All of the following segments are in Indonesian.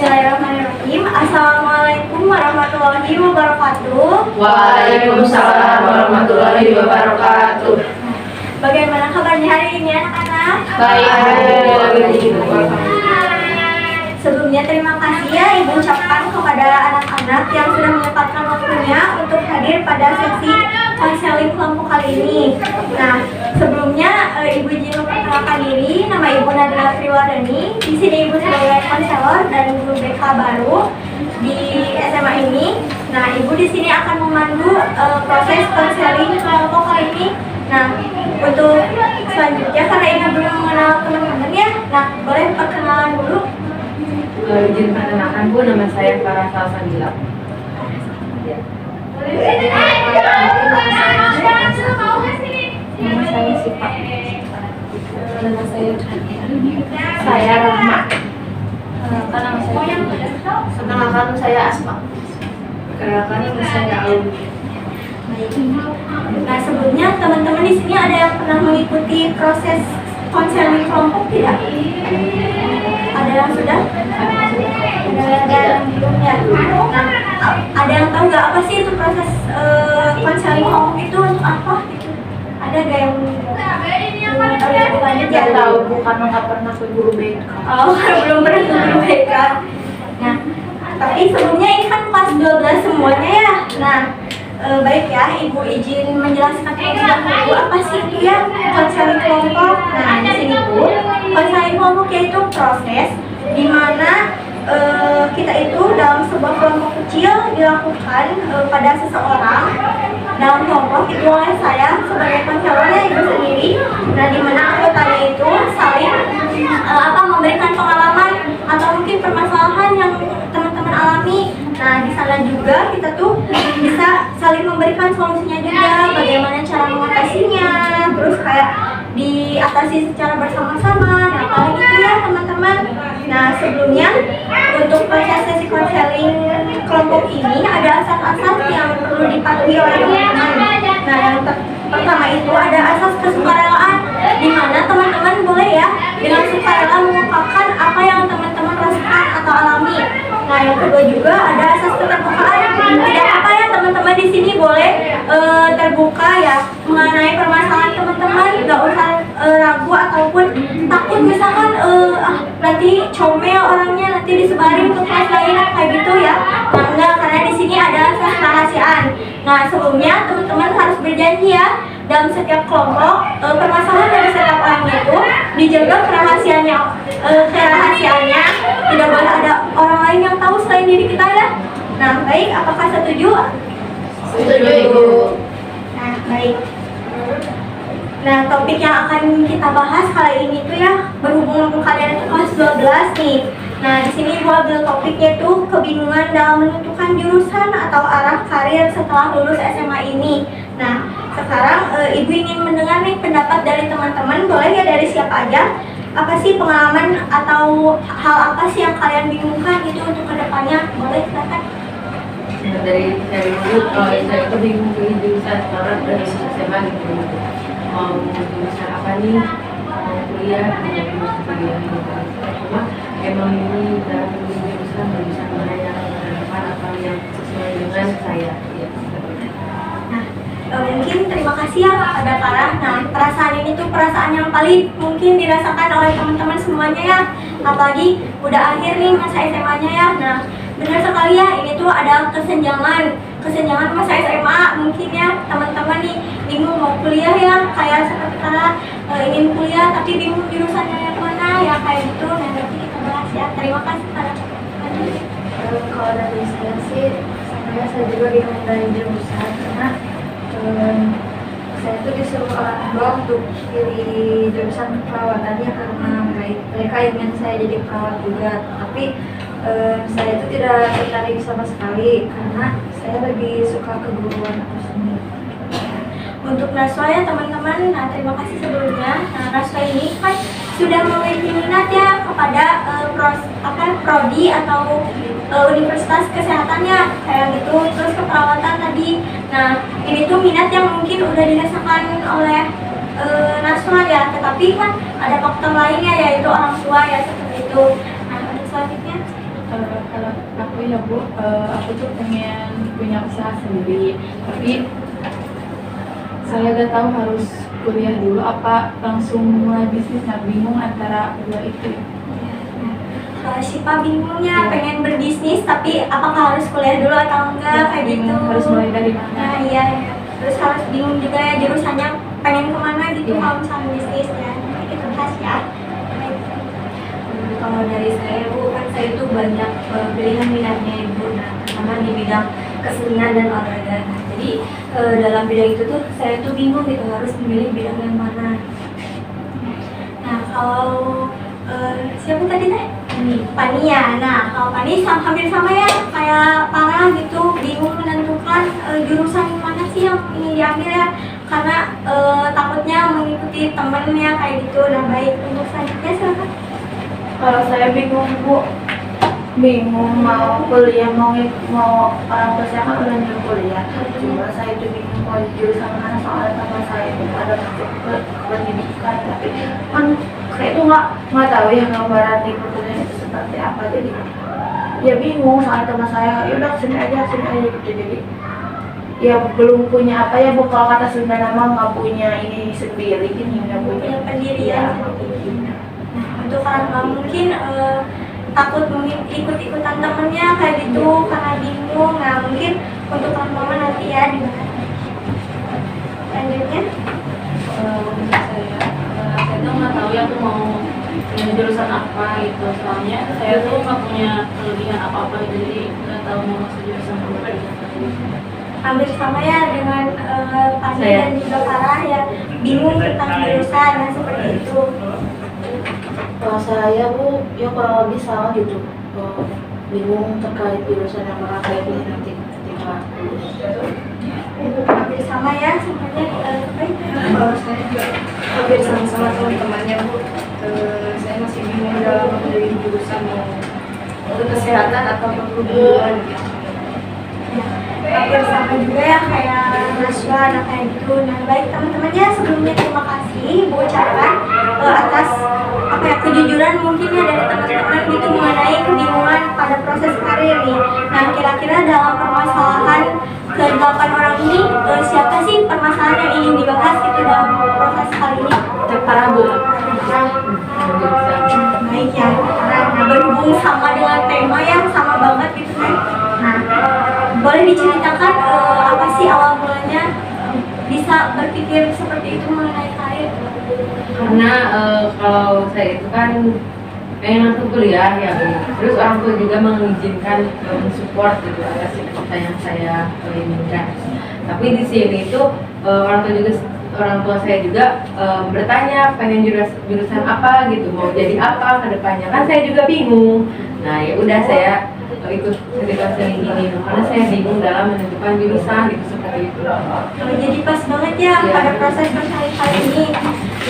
Bismillahirrahmanirrahim. Assalamualaikum warahmatullahi wabarakatuh. Waalaikumsalam warahmatullahi wabarakatuh. Bagaimana kabarnya hari ini anak-anak? Baik. Sebelumnya terima kasih ya Ibu ucapkan kepada anak-anak yang sudah menyempatkan waktunya untuk hadir pada sesi konseling kelompok kali ini. Nah, sebelumnya Ibu izin memperkenalkan diri. Nama Ibu Nadila Triwardani. Di sini Ibu sebagai konselor dan guru BK baru di SMA ini. Nah, Ibu di sini akan memandu proses konseling kelompok kali ini. Nah, untuk selanjutnya karena Ibu belum mengenal teman-teman ya, nah boleh perkenalan dulu. Izin perkenalkan Bu, nama saya Farah Salsabila. Ya. Nama saya Sipa. Nama saya Rahma. Nama saya Perkenalkan saya Asma. Perkenalkan nama saya Aul. Nah, sebelumnya teman-teman di sini ada yang pernah mengikuti proses konseling kelompok tidak? Ada yang sudah? Ada yang belum ya? Nah, ada yang tahu nggak apa sih itu proses konseling kelompok itu untuk apa? Ada nggak yang tahu lebih lanjut ya? Tahu Bu, karena nggak pernah ke guru BK. Oh, belum pernah ke guru BK. Nah, tapi sebelumnya ini kan kelas 12 semuanya ya. Nah, baik ya, Ibu izin menjelaskan terlebih dahulu apa sih itu ya konseling kelompok. Nah, di sini Bu, konseling kelompok yaitu proses di mana kita itu dalam sebuah kelompok kecil dilakukan pada seseorang dalam kelompok itu oleh saya sebagai konselornya Ibu sendiri. Nah, di mana anggotanya itu saling memberikan pengalaman atau mungkin permasalahan yang teman-teman alami. Nah, di sana juga kita tuh bisa saling memberikan solusinya juga, bagaimana cara mengatasinya, terus kayak diatasi secara bersama-sama. Nah, paling itu ya teman-teman. Nah, sebelumnya untuk proses sesi konseling kelompok ini ada asas-asas yang perlu dipatuhi oleh teman-teman. Nah, yang pertama itu ada asas kesukarelaan, di mana teman-teman boleh ya dengan sukarela mengungkapkan apa yang teman-teman rasakan atau alami. Nah, yang kedua juga ada asas keterbukaan. Tidak apa ya teman-teman di sini boleh terbuka ya mengenai permasalahan teman-teman, nggak usah ragu ataupun takut misalkan nanti comel orangnya nanti disebarin ke kelas lain kayak gitu ya. Nah, enggak, karena di sini ada asas kerahasiaan. Nah, sebelumnya teman-teman harus berjanji ya dalam setiap kelompok permasalahan dari setiap orang itu dijaga kerahasiaannya, tidak boleh ada orang lain yang tahu selain diri kita ya. Nah, baik, apakah setuju? Setuju. Nah, baik. Nah, topik yang akan kita bahas kali ini tuh ya berhubungan dengan kalian itu kelas 12 nih. Nah, di sini Ibu ambil topiknya tuh kebingungan dalam menentukan jurusan atau arah karir setelah lulus SMA ini. Nah, sekarang Ibu ingin mendengar nih pendapat dari teman-teman, boleh ya dari siapa aja? Apa sih pengalaman atau hal apa sih yang kalian bingungkan gitu untuk kedepannya? Boleh silakan. Dari dulu saya itu bingung pilih jurusan karena dari SMA gitu. Mau jurusan apa nih? Mau kuliah, mau kuliah gitu. Cuma emang ini dalam jurusan jurusan mana yang relevan atau yang sesuai dengan saya. Ya. Mungkin terima kasih ya kepada Farah. Nah, perasaan ini tuh perasaan yang paling mungkin dirasakan oleh teman-teman semuanya ya. Apalagi udah akhir nih masa SMA-nya ya. Nah, benar sekali ya, ini tuh ada kesenjangan masa SMA. Mungkin ya teman-teman nih bingung mau kuliah ya, kayak seperti Farah ingin kuliah tapi bingung jurusannya yang mana ya kayak gitu. Nah, nanti kita bahas ya. Terima kasih Farah. Kalau dari saya sih, sebenarnya saya juga bingung dari jurusan karena saya tuh disuruh orang tua untuk pilih jurusan perawatannya karena mereka ingin saya jadi perawat juga, tapi saya itu tidak tertarik sama sekali karena saya lebih suka keguruan aku sendiri. Untuk Naswa ya teman-teman, nah terima kasih sebelumnya. Nah, Naswa ini kan sudah memiliki minat ya kepada prodi atau universitas kesehatannya kayak gitu, terus keperawatan tadi. Nah, ini tuh minat yang mungkin udah dirasakan oleh Naswa ya, tetapi kan ada faktor lainnya yaitu orang tua ya seperti itu. Nah, untuk selanjutnya Kalau aku ya Bu, aku tuh pengen punya usaha sendiri, tapi saya gak tahu harus kuliah dulu apa langsung mulai bisnis. Nah, bingung antara dua itu. Kalau Syifa bingungnya pengen berbisnis tapi apakah harus kuliah dulu atau enggak kayak gitu. Bingung harus mulai dari mana. Nah iya, terus harus bingung juga ya jurusannya pengen kemana gitu kalau misalnya bisnis ya. Kita bahas ya. Kalau dari saya Bu, kan saya itu banyak pilihan minatnya Ibu, nah terutama di bidang kesenian dan olahraga. Nah, jadi dalam bidang itu tuh saya tuh bingung gitu harus memilih bidang yang mana. Nah kalau siapa tadi teh? Pania. Nah kalau Pani hampir sama ya kayak Parah gitu, bingung menentukan jurusan yang mana sih yang ingin diambil ya, karena takutnya mengikuti temennya kayak gitu. Nah baik, untuk selanjutnya silakan. Kalau saya bingung Bu, bingung mau kuliah mau orang tua saya kan udah nyuruh kuliah, cuma saya itu bingung mau jurusan mana soalnya teman saya itu ada masuk ke pendidikan, tapi kan kayak itu nggak tahu ya gambaran di kuliah itu seperti apa, jadi ya bingung soalnya teman saya ya udah sini aja gitu, jadi ya belum punya apa ya Bu, kalau kata Sunda nama nggak punya ini sendiri gini, nggak punya Pendirian. Untuk orang mungkin takut ikut-ikutan temennya kayak gitu karena bingung. Nah mungkin untuk orang mama nanti ya dibahas. Selanjutnya Saya tuh nggak tahu ya aku mau jurusan apa gitu, soalnya saya tuh nggak punya kelebihan apa-apa gitu, jadi nggak tahu mau masuk jurusan apa gitu. hampir sama ya dengan Pani Saya. dan juga Farah ya, bingung tentang jurusan. Nah seperti itu. Kalau saya Bu, ya kurang lebih sama gitu. Bingung terkait jurusan yang bakal saya pilih nanti ketika lulus. Hampir sama ya semuanya. Kalau saya juga hampir sama-sama teman-temannya Bu. Saya masih bingung dalam memilih jurusan mau untuk kesehatan atau perguruan gitu. Hampir sama juga ya kayak Naswa, nah kayak gitu. Nah baik teman-temannya, sebelumnya terima kasih Bu ucapkan atas apa ya kejujuran mungkin ya dari teman-teman gitu mengenai kebingungan pada proses karir nih. Nah kira-kira dalam permasalahan ke-8 orang ini siapa sih permasalahan yang ingin dibahas gitu dalam proses kali ini? Parah Bu. Baik ya, karena berhubung sama dengan tema yang sama banget gitu kan. Nah, boleh diceritakan apa sih awal mulanya bisa berpikir seperti itu mengenai karir? Karena kalau saya itu kan pengen langsung kuliah ya Bu. Terus orang tua juga mengizinkan mensupport gitu atas cita-cita yang saya inginkan. Tapi di sini itu orang tua saya juga bertanya pengen jurusan apa gitu, mau jadi apa ke depannya, kan saya juga bingung. Nah ya udah saya ikut ketika sering ini karena saya bingung dalam menentukan jurusan gitu, seperti itu. Jadi pas banget ya pada proses kali ini.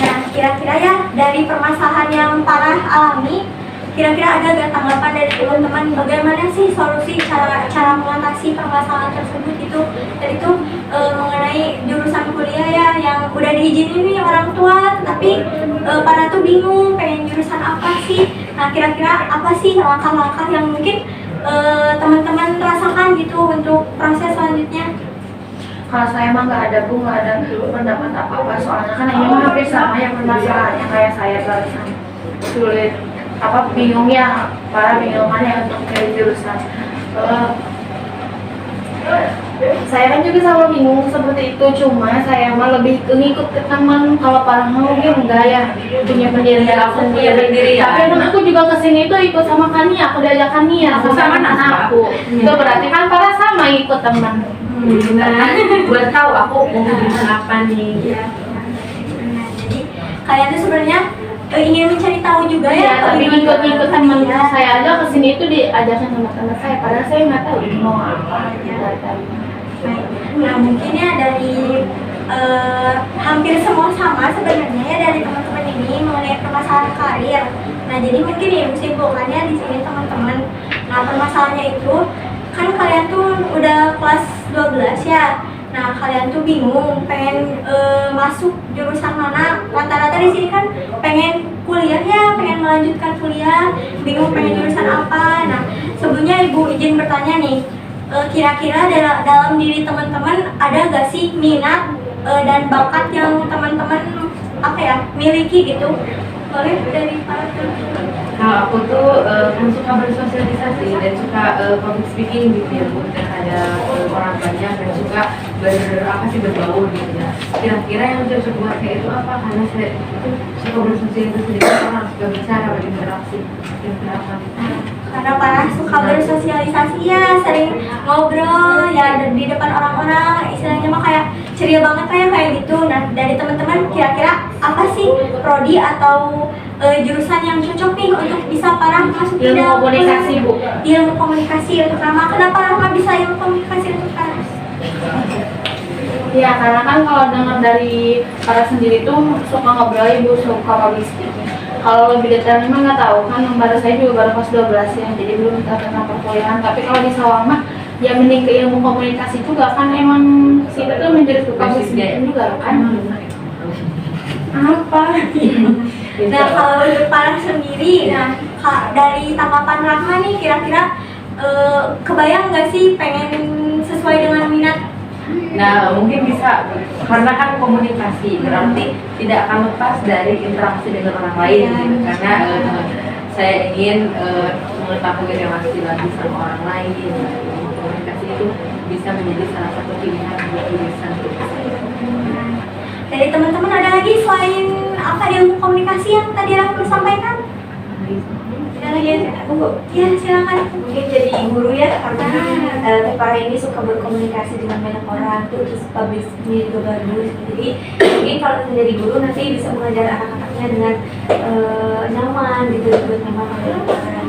Nah, kira-kira ya dari permasalahan yang Parah alami, kira-kira ada gak tanggapan dari teman-teman bagaimana sih solusi cara mengatasi permasalahan tersebut itu? Dan itu mengenai jurusan kuliah ya yang udah diizinin nih orang tua, tapi Parah tuh bingung pengen jurusan apa sih? Nah, kira-kira apa sih langkah-langkah yang mungkin teman-teman rasakan gitu untuk proses selanjutnya? Kalau saya mah nggak ada Bu, nggak ada pendapat apa-apa, soalnya kan ini mah hampir sama yang permasalahannya kayak saya barusan, sulit apa bingung ya, para bingungannya untuk pilih jurusan. Saya kan juga sama bingung seperti itu, cuma saya mah lebih ngikut ke teman. Kalau para mungkin enggak ya, punya pendirian sendiri. Ya. Tapi kan aku juga kesini itu ikut sama Kania, aku diajak Kania, aku sama aku. Itu berarti kan para sama ikut teman. Nah, buat tahu aku mau jurusan apa nih. Iya. Nah, jadi kalian tuh sebenarnya ingin mencari tahu juga ya, Ya, tapi bagaimana ngikut teman ya. saya aja kesini itu diajakin sama teman saya, padahal saya nggak tahu ini mau apa. Baik. Nah mungkin ya dari hampir semua sama sebenarnya ya dari teman-teman ini mengenai permasalahan karir. Nah jadi mungkin ya simpulkannya di sini teman-teman. Nah permasalahannya itu kan kalian tuh udah kelas 12 ya. Nah kalian tuh bingung pengen masuk jurusan mana. Rata-rata di sini kan pengen kuliah ya, pengen melanjutkan kuliah, bingung pengen jurusan apa. Nah sebelumnya Ibu izin bertanya nih, kira-kira dalam diri teman-teman ada gak sih minat dan bakat yang teman-teman miliki gitu? Boleh dari para Kalau aku tuh kan suka bersosialisasi dan suka public speaking gitu ya, Bu, terhadap orang banyak dan suka berbaur gitu ya. Kira-kira yang cocok buat saya itu apa? Karena saya itu suka bersosialisasi dengan orang, suka bicara, berinteraksi. Kira-kira apa? karena para suka bersosialisasi ya, sering ngobrol ya di depan orang-orang, istilahnya mah kayak ceria banget kayak gitu. Nah, dari teman-teman kira-kira apa sih prodi atau jurusan yang cocok nih untuk bisa para masuk di Ilmu dalam komunikasi, Bu. ilmu komunikasi untuk Rama. Kenapa Rama bisa ilmu komunikasi untuk Rama? Ya, karena kan kalau dengar dari para sendiri tuh suka ngobrol, Ibu suka public speaking. Kalau lebih detailnya mah nggak tahu kan, baru saya juga baru kelas 12 ya, jadi belum tahu tentang perkuliahan. Tapi kalau di Sawang mah ya mending ke ilmu komunikasi juga kan, emang kita tuh menjadi suka public speaking juga kan. Apa? Nah, kalau untuk para sendiri, nah dari tanggapan Rahma nih kira-kira kebayang nggak sih pengen sesuai dengan minat? Nah, mungkin bisa, karena kan komunikasi berarti tidak akan lepas dari interaksi dengan orang lain gitu. Karena saya ingin mengetahui relasi lagi sama orang lain. Komunikasi itu bisa menjadi salah satu pilihan buat jurusan saya. Dari teman-teman ada lagi selain ilmu komunikasi yang tadi Rahma sampaikan? Ada lagi ya? Ya, silakan. Mungkin jadi guru ya, karena para ini suka berkomunikasi dengan banyak orang tuh, terus public speaking juga bagus. Jadi mungkin kalau menjadi guru nanti bisa mengajar anak-anaknya dengan nyaman gitu, buat nyaman dengan orang.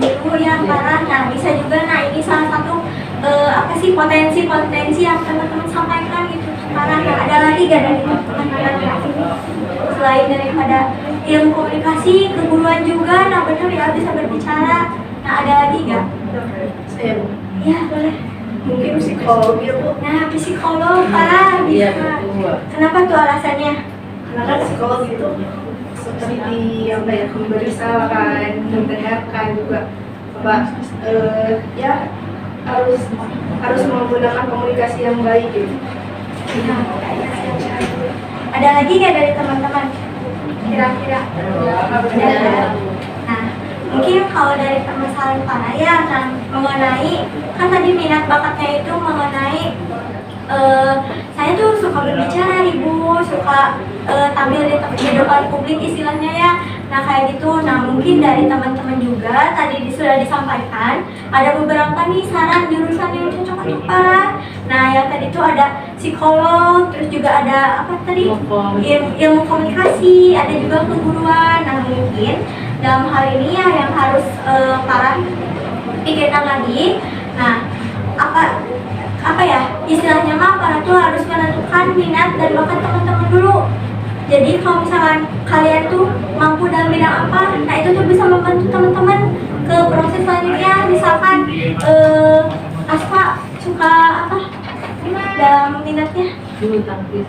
Jadi guru yang parah, nah bisa juga, nah ini salah satu potensi-potensi yang teman-teman sampaikan gitu sekarang. Nah, ada lagi gak dari teman-teman ini selain daripada ilmu komunikasi, keguruan juga, nah benar ya bisa berbicara. Nah, ada lagi gak? Saya Ya boleh. mungkin psikolog ya, Bu. Nah, psikolog parah Iya, bisa. betul. Kenapa tuh alasannya? Karena kan psikolog itu seperti memberi saran, mendengarkan juga ya harus menggunakan komunikasi yang baik gitu. Ada lagi gak dari teman-teman? Kira-kira? Nah, mungkin kalau dari permasalahan para ya, nah mengenai kan tadi minat bakatnya itu mengenai saya tuh suka berbicara, Ibu, suka tampil di depan publik istilahnya ya. Nah kayak gitu. Nah mungkin dari teman-teman juga tadi sudah disampaikan ada beberapa nih saran jurusan yang cocok untuk para. Nah yang tadi itu ada psikolog, terus juga ada apa tadi ilmu komunikasi, ada juga keguruan. Nah mungkin dalam hal ini ya yang harus para pikirkan lagi. Nah apa ya istilahnya mah para tuh harus menentukan minat dan bakat teman-teman dulu. Jadi kalau misalkan kalian tuh mampu dalam bidang apa, nah itu tuh bisa membantu teman-teman ke proses selanjutnya. Misalkan Aspa suka apa dalam minatnya? Bulu tangkis.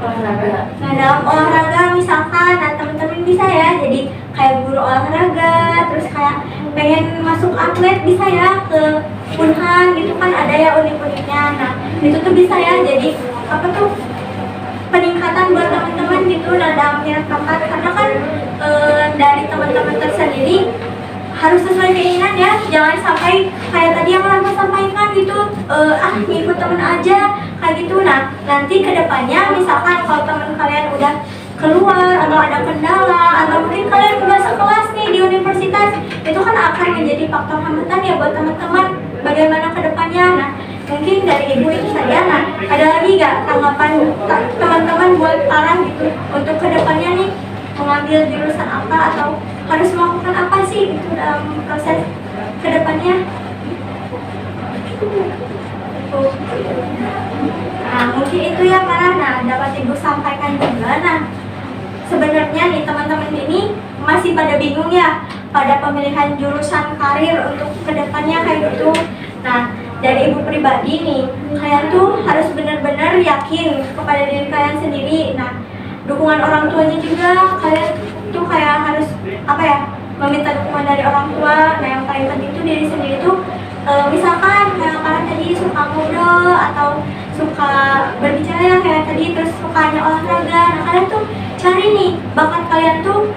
Olahraga. Nah dalam olahraga misalkan, nah teman-teman bisa ya jadi kayak guru olahraga, terus kayak pengen masuk atlet bisa ya ke Unhan gitu kan, ada ya unik-uniknya. Nah itu tuh bisa ya jadi apa tuh peningkatan buat teman-teman gitu. Nah dalam minat bakat, karena kan dari teman-teman tersendiri harus sesuai keinginan ya, jangan sampai kayak tadi yang Rama sampaikan gitu, ngikut temen aja kayak gitu. Nah nanti kedepannya misalkan kalau teman kalian udah keluar atau ada kendala atau mungkin kalian udah sekelas nih di universitas, itu kan akan menjadi faktor hambatan ya buat teman-teman bagaimana kedepannya. Nah mungkin dari Ibu itu saja. Nah ada lagi gak tanggapan teman-teman buat para gitu untuk kedepannya nih mengambil jurusan apa atau harus melakukan apa sih itu dalam proses kedepannya? Nah mungkin itu ya para. Nah dapat Ibu sampaikan juga. Nah sebenarnya nih teman-teman ini masih pada bingung ya pada pemilihan jurusan karir untuk kedepannya kayak gitu. Nah dari Ibu pribadi nih, kalian tuh harus benar-benar yakin kepada diri kalian sendiri. Nah dukungan orang tuanya juga, kalian tuh kayak harus apa ya, meminta dukungan dari orang tua. Nah yang paling penting itu diri sendiri tuh misalkan kayak kalian tadi suka ngobrol atau suka berbicara ya kayak tadi, terus sukanya olahraga. Nah kalian tuh cari nih bakat kalian tuh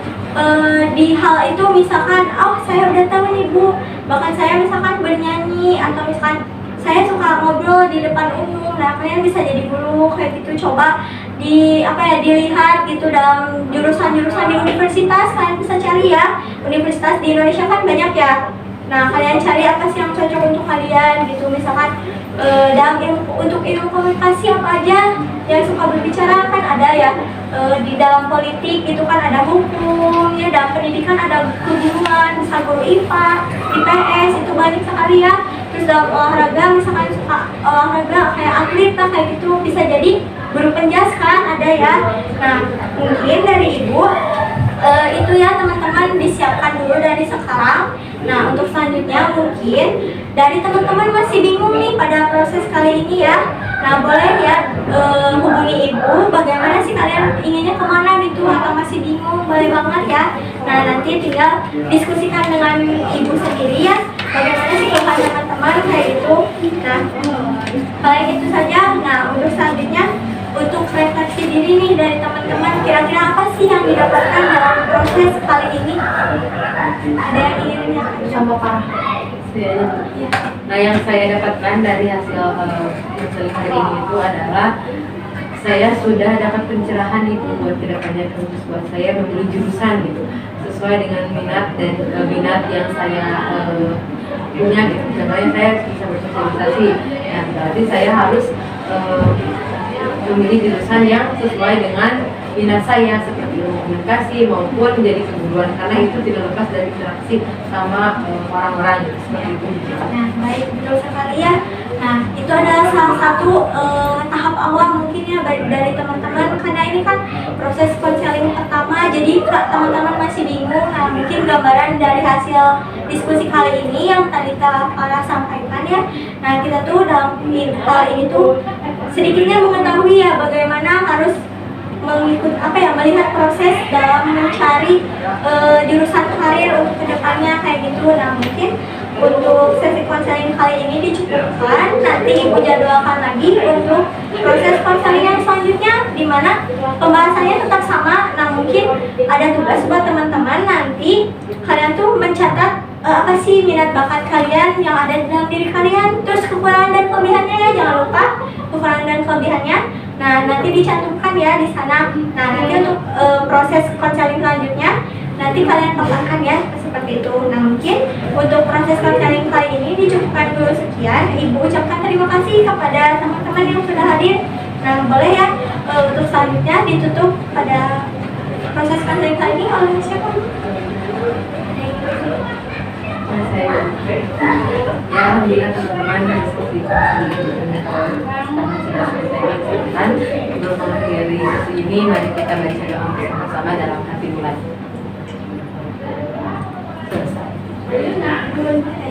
di hal itu. Misalkan oh saya udah tahu nih Bu, bakat saya misalkan bernyanyi, atau misalkan saya suka ngobrol di depan umum. Nah kalian bisa jadi guru kayak gitu. Coba dilihat gitu dalam jurusan-jurusan di universitas. Kalian bisa cari ya, universitas di Indonesia kan banyak ya. Nah kalian cari apa sih yang cocok untuk kalian gitu. Misalkan dalam untuk ilmu komunikasi apa aja yang suka berbicara kan ada ya. Di dalam politik itu kan ada hukum ya, dalam pendidikan ada keguruan, misal guru IPA, IPS itu banyak sekali ya. Terus dalam olahraga misalkan suka olahraga kayak atlet lah kayak gitu, bisa jadi guru penjas kan ada ya. Nah mungkin dari ibu itu ya teman-teman disiapkan dulu dari sekarang. Nah untuk selanjutnya mungkin dari teman-teman masih bingung nih pada proses kali ini ya. Nah boleh ya hubungi ibu, bagaimana sih kalian inginnya kemana gitu, atau masih bingung, boleh banget ya. Nah nanti tinggal diskusikan dengan ibu sendiri ya, bagaimana sih keluhan teman-teman kayak gitu. Nah paling itu saja. Nah untuk selanjutnya, untuk refleksi diri nih dari teman-teman, kira-kira apa sih yang didapatkan dalam proses kali ini? Ada yang ingin Sama Pak. Nah yang saya dapatkan dari hasil konseling hari ini itu adalah saya sudah dapat pencerahan itu buat kedepannya, terus buat saya memilih jurusan gitu sesuai dengan minat dan minat yang saya punya gitu. Contohnya saya bisa bersosialisasi, ya berarti saya harus memilih jurusan yang sesuai dengan minat saya seperti ilmu komunikasi maupun menjadi keguruan, karena itu tidak lepas dari interaksi sama orang-orang gitu, seperti itu. Nah baik, betul sekali ya. Nah itu adalah salah satu tahap awal mungkin ya dari teman-teman, karena ini kan proses konseling pertama, jadi teman-teman masih bingung. Nah mungkin gambaran dari hasil diskusi kali ini yang tadi Farah sampaikan ya. Nah kita tuh dalam hal ini tuh sedikitnya mengetahui ya bagaimana harus melihat proses dalam mencari jurusan karir untuk kedepannya kayak gitu. Nah mungkin untuk sesi konseling kali ini dicukupkan, nanti ibu jadwalkan lagi untuk proses konseling yang selanjutnya, di mana pembahasannya tetap sama. Nah mungkin ada tugas buat teman-teman, nanti kalian tuh mencatat apa sih minat bakat kalian yang ada dalam diri kalian, terus kekurangan dan kelebihannya ya, jangan lupa kekurangan dan kelebihannya. Nah nanti dicantumkan ya di sana. Nah nanti untuk proses konseling selanjutnya nanti kalian tekankan ya seperti itu. Nah mungkin untuk proses konseling kali ini dicukupkan dulu sekian. Ibu ucapkan terima kasih kepada teman-teman yang sudah hadir. Nah boleh ya untuk selanjutnya ditutup pada proses konseling kali ini oleh siapa? Saya ya alhamdulillah teman-teman diskusi untuk mengakhiri sesi ini, mari kita baca doa bersama-sama dalam hati mulai. Selesai.